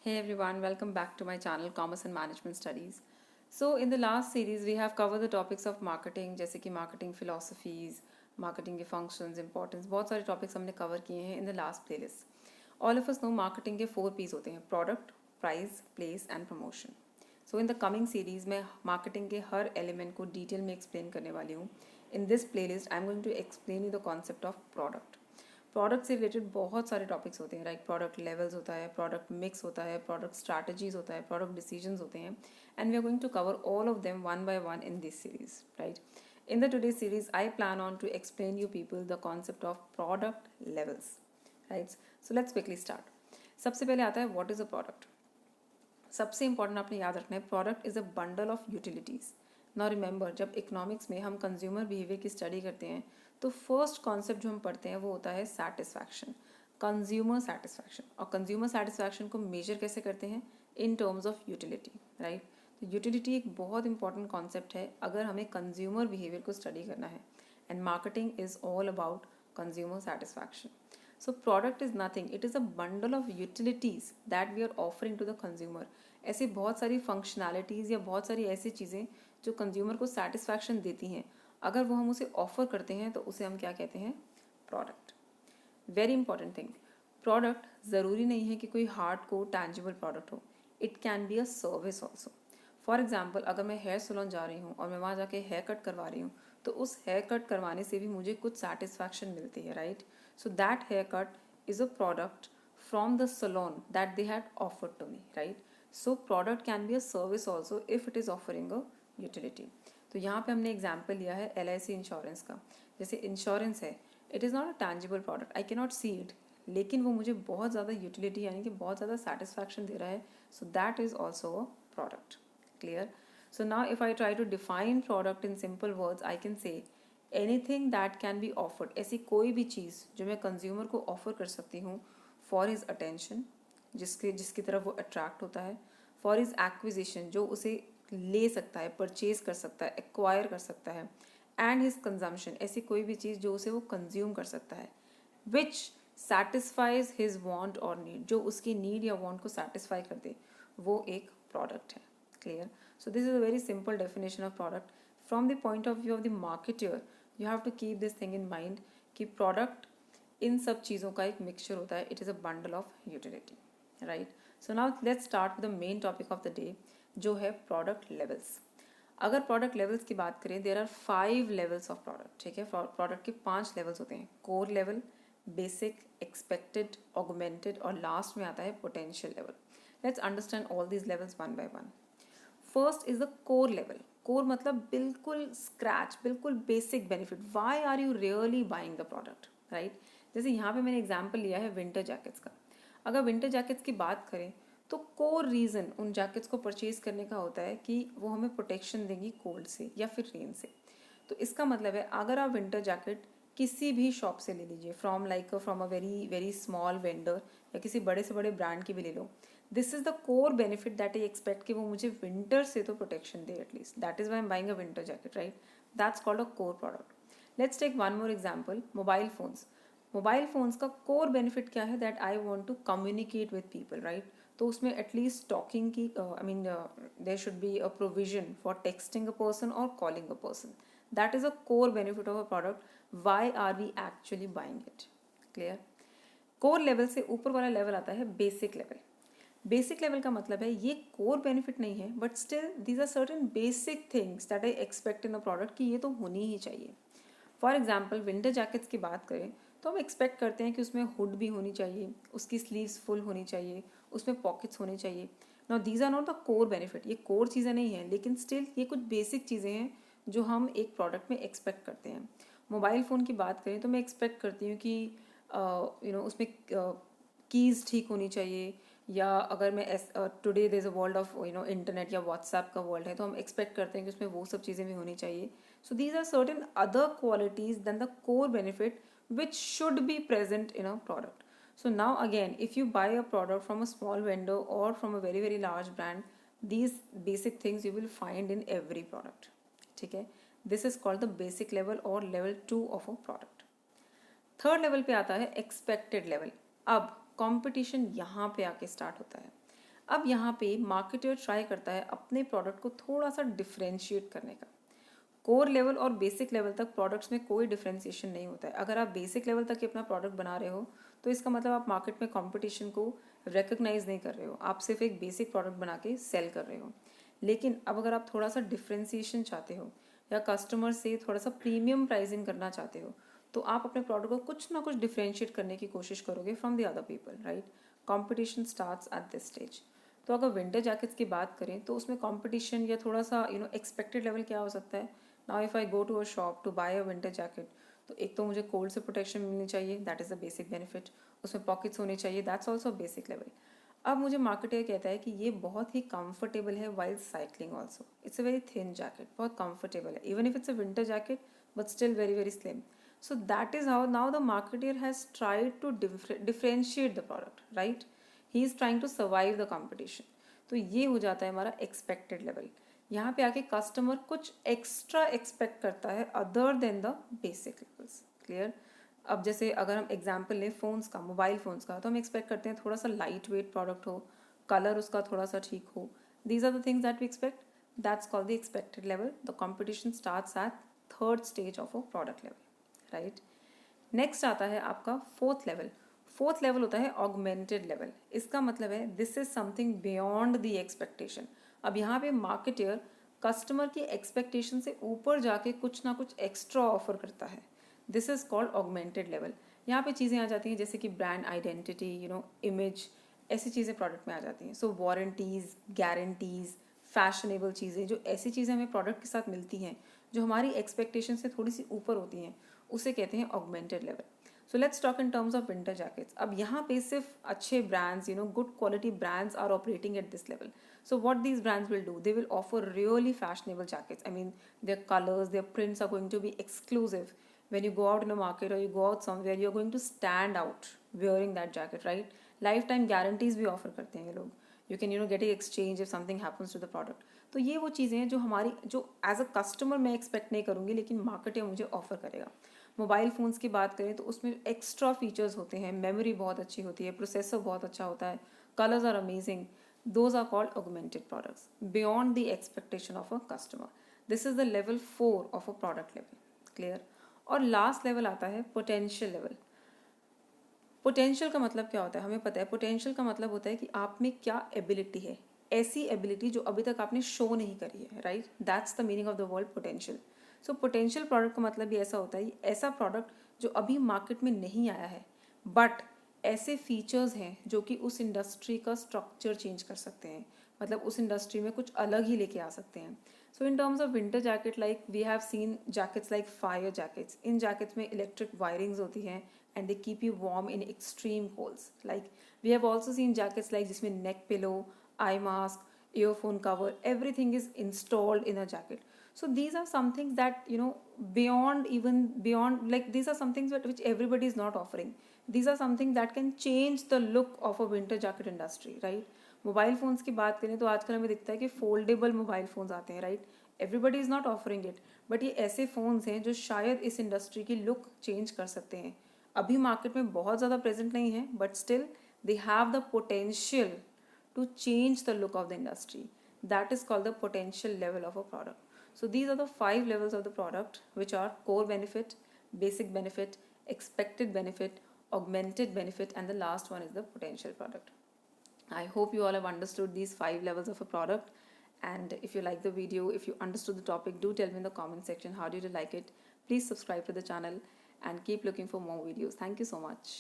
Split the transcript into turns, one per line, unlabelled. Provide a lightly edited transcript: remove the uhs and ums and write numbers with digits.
Hey everyone, welcome back to my channel Commerce and Management Studies. So in the last series we have covered the topics of marketing जैसे कि marketing philosophies, marketing के functions, importance, बहुत सारे topics हमने cover किए हैं in the last playlist. All of us know marketing के 4 P's होते हैं product, price, place and promotion. So in the coming series मैं marketing के हर element को detail में explain करने वाली हूँ. In this playlist I'm going to explain you the concept of product. Product से रिलेटेड बहुत सारे टॉपिक्स होते हैं लाइक प्रोडक्ट लेवल्स होता है, प्रोडक्ट मिक्स होता है, प्रोडक्ट स्ट्रैटेजीज होता है, प्रोडक्ट डिसीजंस होते हैं and we are going to cover all of them one by one in this series right. In the today series I plan on to explain you people the concept of product levels right. So let's quickly start. सबसे पहले आता है what is a product. सबसे important आपने याद रखना है product is a bundle of utilities. Now remember जब इकोनॉमिक्स में हम कंज्यूमर बिहेवियर की स्टडी करते हैं तो फर्स्ट कॉन्सेप्ट जो हम पढ़ते हैं वो होता है सेटिस्फैक्शन, कंज्यूमर सेटिस्फैक्शन. और कंज्यूमर सेटिस्फैक्शन को मेजर कैसे करते हैं इन टर्म्स ऑफ यूटिलिटी राइट. तो यूटिलिटी एक बहुत इंपॉर्टेंट कॉन्सेप्ट है अगर हमें कंज्यूमर बिहेवियर को स्टडी करना है and marketing is all about consumer satisfaction. So product is nothing, it is a bundle of utilities that we are offering to the consumer. ऐसी बहुत सारी functionalities या बहुत सारी ऐसी चीज़ें जो कंज्यूमर को सेटिस्फैक्शन देती हैं अगर वो हम उसे ऑफर करते हैं तो उसे हम क्या कहते हैं product. Very important thing, product ज़रूरी नहीं है कि कोई हार्ड को टैंजिबल प्रोडक्ट हो. It can be a service also. For example अगर मैं हेयर सैलून जा रही हूँ और मैं वहाँ जाके हेयर कट करवा रही हूँ तो उस हेयर कट करवाने से भी मुझे कुछ सेटिस्फैक्शन मिलती है right. So that haircut is a product from the salon that they had offered to me, right? So product can be a service also if it is offering a utility. तो यहाँ पे हमने example लिया है LIC insurance का. जैसे insurance है, it is not a tangible product, I can not see it, लेकिन वो मुझे बहुत ज़्यादा यूटिलिटी यानी कि बहुत ज़्यादा सेटिस्फैक्शन दे रहा है. So that is also a product. Clear. So now if I try to define product in simple words I can say anything that can be offered. ऐसी कोई भी चीज़ जो मैं कंज्यूमर को ऑफर कर सकती हूँ फॉर हिज अटेंशन, जिसकी तरफ वो अट्रैक्ट होता है, फॉर हिज एक्विजिशन जो उसे ले सकता है, परचेज कर सकता है, एक्वायर कर सकता है, एंड हिज कंजम्पशन ऐसी कोई भी चीज़ जो उसे वो कंज्यूम कर सकता है, विच सेटिस्फाइज हिज वांट और नीड, जो उसकी नीड या वांट को सेटिस्फाई कर दे, वो एक प्रोडक्ट है. Clear. So this is a very simple definition of product. From the point of view of the marketer you have to keep this thing in mind कि product इन सब चीज़ों का एक मिक्सचर होता है. It is a bundle of utility right. So now let's start with the main topic of the day जो है प्रोडक्ट लेवल्स. अगर प्रोडक्ट लेवल्स की बात करें there are 5 levels of product. ठीक है, प्रोडक्ट के 5 लेवल्स होते हैं. Core level, basic, expected, augmented और लास्ट में आता है potential level. Let's understand all these levels one by one. First is the core level. Core मतलब बिल्कुल स्क्रैच, बिल्कुल basic benefit. Why are you really buying the product right. जैसे यहाँ पे मैंने एग्जाम्पल लिया है विंटर जैकेट्स का. अगर विंटर जैकेट्स की बात करें तो कोर रीज़न उन जैकेट्स को परचेज करने का होता है कि वो हमें प्रोटेक्शन देंगी कोल्ड से या फिर रेन से. तो इसका मतलब है अगर आप विंटर जैकेट किसी भी शॉप से ले लीजिए, from a very very small vendor या किसी बड़े से बड़े ब्रांड की भी ले लो, this is the core benefit that I expect कि वो मुझे विंटर से तो प्रोटेक्शन दे at least. That is why am buying a winter jacket right. That's called a core product. Let's take one more example, mobile phones. Mobile phones का core benefit क्या है, that I want to communicate with people right. तो उसमें at least talking की I mean there should be a provision for texting a person और calling a person. That is a core benefit of a product. Why are we actually buying it. Clear. Core level से ऊपर वाला level आता है basic level. Basic level का मतलब है ये कोर बेनिफिट नहीं है but still these are certain basic things that I expect in a product कि ये तो होनी ही चाहिए. फॉर एग्जाम्पल विंटर जैकेट्स की बात करें तो हम एक्सपेक्ट करते हैं कि उसमें हुड भी होनी चाहिए, उसकी स्लीव्स फुल होनी चाहिए, उसमें पॉकेट्स होने चाहिए. Now these are not the core benefit. ये कोर चीज़ें नहीं हैं लेकिन स्टिल ये कुछ बेसिक चीज़ें हैं जो हम एक प्रोडक्ट में एक्सपेक्ट करते हैं. मोबाइल फ़ोन की बात करें तो मैं एक्सपेक्ट करती हूँ कि उसमें कीज़ ठीक होनी चाहिए, या अगर मैं today there is a world of internet या व्हाट्सएप का वर्ल्ड है तो हम एक्सपेक्ट करते हैं कि उसमें वो सब चीज़ें भी होनी चाहिए. So these are certain other qualities than the core benefit which should be present in a product. So now again, if you buy a product from a small vendor or from a very very large brand, these basic things you will find in every product. ठीक है. This is called the basic level or level 2 of a product. Third level पे आता है expected level. अब competition यहाँ पे आके start होता है. अब यहाँ पे मार्केटर ट्राई करता है अपने प्रोडक्ट को थोड़ा सा डिफ्रेंशिएट करने का। कोर लेवल और बेसिक लेवल तक प्रोडक्ट्स में कोई डिफ्रेंशिएशन नहीं होता है। अगर आप बेसिक लेवल तक ही अपना प्रोडक्ट बना रहे हो तो इसका मतलब आप मार्केट में कंपटीशन को रिकग्नाइज नहीं कर रहे हो, आप सिर्फ एक बेसिक प्रोडक्ट बना के सेल कर रहे हो। लेकिन अब अगर आप थोड़ा सा डिफ्रेंशिएशन चाहते हो या कस्टमर से थोड़ा सा प्रीमियम प्राइसिंग करना चाहते हो तो आप अपने प्रोडक्ट को कुछ ना कुछ डिफ्रेंशिएट करने की कोशिश करोगे from the other people, right. Competition starts at this stage. तो अगर विंटर जैकेट्स की बात करें तो उसमें कंपटीशन या थोड़ा सा एक्सपेक्टेड लेवल क्या हो सकता है। Now if I go to a shop to buy a winter jacket, तो एक तो मुझे कोल्ड से प्रोटेक्शन मिलनी चाहिए, that is the basic benefit. उसमें पॉकेट्स होने चाहिए, दैट्स ऑल्सो बेसिक लेवल। अब मुझे मार्केटर कहता है कि ये बहुत ही कंफर्टेबल है while cycling also. It's a very thin jacket, बहुत कंफर्टेबल है, even if it's a winter jacket but still very very slim. So that is how now the marketer has tried to differentiate the product, right? He is trying to survive the competition. तो ये हो जाता है हमारा expected level. यहाँ पे आके customer कुछ एक्स्ट्रा एक्सपेक्ट करता है other than the basic levels. Clear. अब जैसे अगर हम एग्जाम्पल लें फ़ोन्स का, मोबाइल फ़ोन्स का, तो हम एक्सपेक्ट करते हैं थोड़ा सा लाइट वेट प्रोडक्ट हो, कलर उसका थोड़ा सा ठीक हो। These are the things that we expect, that's called the expected level. The competition starts at third stage of a product level, right. Next आता है आपका फोर्थ लेवल। फोर्थ लेवल होता है ऑगमेंटेड लेवल। इसका मतलब है this is something beyond the expectation. अब यहाँ पे मार्केटर कस्टमर की एक्सपेक्टेशन से ऊपर जाके कुछ ना कुछ एक्स्ट्रा ऑफर करता है। This is called augmented level. यहाँ पे चीज़ें आ जाती हैं जैसे कि ब्रांड आइडेंटिटी, इमेज, ऐसी चीज़ें प्रोडक्ट में आ जाती हैं। सो वारंटीज़, गारंटीज़, फैशनेबल चीज़ें, जो ऐसी चीज़ें हमें प्रोडक्ट के साथ मिलती हैं जो हमारी एक्सपेक्टेशन से थोड़ी सी ऊपर होती हैं, उसे कहते हैं augmented level. So let's talk in terms of winter jackets. अब यहाँ पे सिर्फ अच्छे brands, good quality brands are operating at this level. So what these brands will do, they will offer really fashionable jackets. I mean, their colors, their prints are going to be exclusive. When you go out in a market or you go out somewhere, you're going to stand out wearing that jacket, right? Lifetime guarantees भी offer करते हैं ये लोग. You can get an exchange if something happens to the product. तो ये वो चीज़ें हैं जो एज अ कस्टमर मैं एक्सपेक्ट नहीं करूँगी, लेकिन मार्केटर मुझे ऑफर करेगा। मोबाइल फ़ोन्स की बात करें तो उसमें एक्स्ट्रा फीचर्स होते हैं, मेमोरी बहुत अच्छी होती है, प्रोसेसर बहुत अच्छा होता है, colours are amazing. Those are called augmented products beyond the expectation of a customer. This is the level 4 of a product level. Clear? और लास्ट लेवल आता है पोटेंशियल लेवल. पोटेंशियल का मतलब क्या होता है हमें पता है. पोटेंशियल का मतलब होता है कि आप में क्या एबिलिटी है, ऐसी एबिलिटी जो अभी तक आपने शो नहीं करी है, right. That's the meaning of the word potential. So potential product का मतलब भी ऐसा होता है, ऐसा प्रोडक्ट जो अभी मार्केट में नहीं आया है बट ऐसे फीचर्स हैं जो कि उस इंडस्ट्री का स्ट्रक्चर चेंज कर सकते हैं, मतलब उस इंडस्ट्री में कुछ अलग ही लेके आ सकते हैं. So in terms of winter jacket, like we have seen jackets like fire jackets. इन जैकेट्स में इलेक्ट्रिक वायरिंग्स होती हैं and they keep you warm in extreme colds. Like we have also seen jackets like जिसमें neck pillow, eye mask, earphone cover, everything is installed in a jacket. So these are some things that beyond, like these are some things which everybody is not offering. These are something that can change the look of a winter jacket industry, right. Mobile phones की बात करें तो आजकल हमें दिखता है कि foldable mobile phones आते हैं, right. Everybody is not offering it, but ये ऐसे फ़ोन्स हैं जो शायद इस इंडस्ट्री की लुक चेंज कर सकते हैं. अभी मार्केट में बहुत ज़्यादा प्रेजेंट नहीं है but still they have the potential to change the look of the industry. That is called the potential level of a product. So these are the 5 levels of the product, which are core benefit, basic benefit, expected benefit, augmented benefit, and the last one is the potential product. I hope you all have understood these 5 levels of a product. And if you like the video, if you understood the topic, do tell me in the comment section how did you like it. Please subscribe to the channel and keep looking for more videos. Thank you so much.